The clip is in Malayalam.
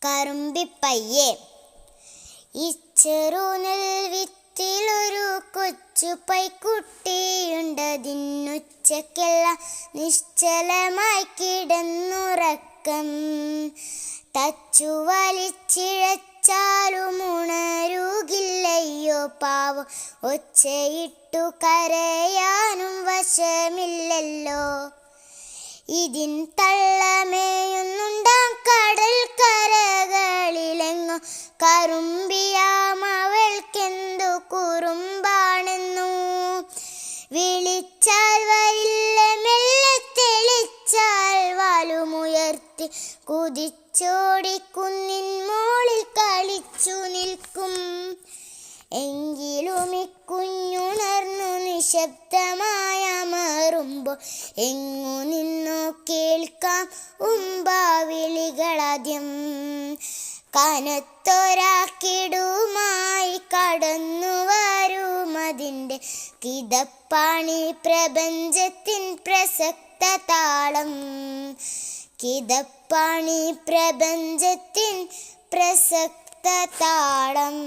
കറുമ്പിപ്പയ്യെ. ഈ ചെറുനെൽവിത്തിലൊരു കൊച്ചു പൈക്കുട്ടിയുണ്ടതിനുച്ചക്കെല്ലാം നിശ്ചലമായി കിടന്നുറക്കം. തച്ചു വലിച്ചിഴച്ചാലുമുണരുകില്ലയോ പാവം, ഒച്ചയിട്ടു കരയാനും വശമില്ലല്ലോ. ഇതിൻ തള്ളമേയുന്നുണ്ടാം കടൽ കരകളിലെങ്ങോ, കറുമ്പിയാമവൾക്കെന്തു കുറുമ്പാണെന്നു. വിളിച്ചാൽ വരില്ല, മെല്ലെ തെളിച്ചാൽ വാലുമുയർത്തി കുതിച്ചോടി കുന്നിൻ മോളിൽ കളിച്ചു നിൽക്കും. എങ്കിലും ഇക്കുഞ്ഞുണർന്നു നിശബ്ദമായമറുമ്പോൾ എങ്ങു നിന്നോ കേൾക്കാം ഉമ്പാവിളികളാദ്യം. കനത്തൊരാക്കിടുമായി കടന്നു വരുമതിൻ്റെ കിതപ്പാണി പ്രപഞ്ചത്തിൻ പ്രസക്ത താളം. കിതപ്പാണി പ്രപഞ്ചത്തിൻ പ്രസക്ത താളം.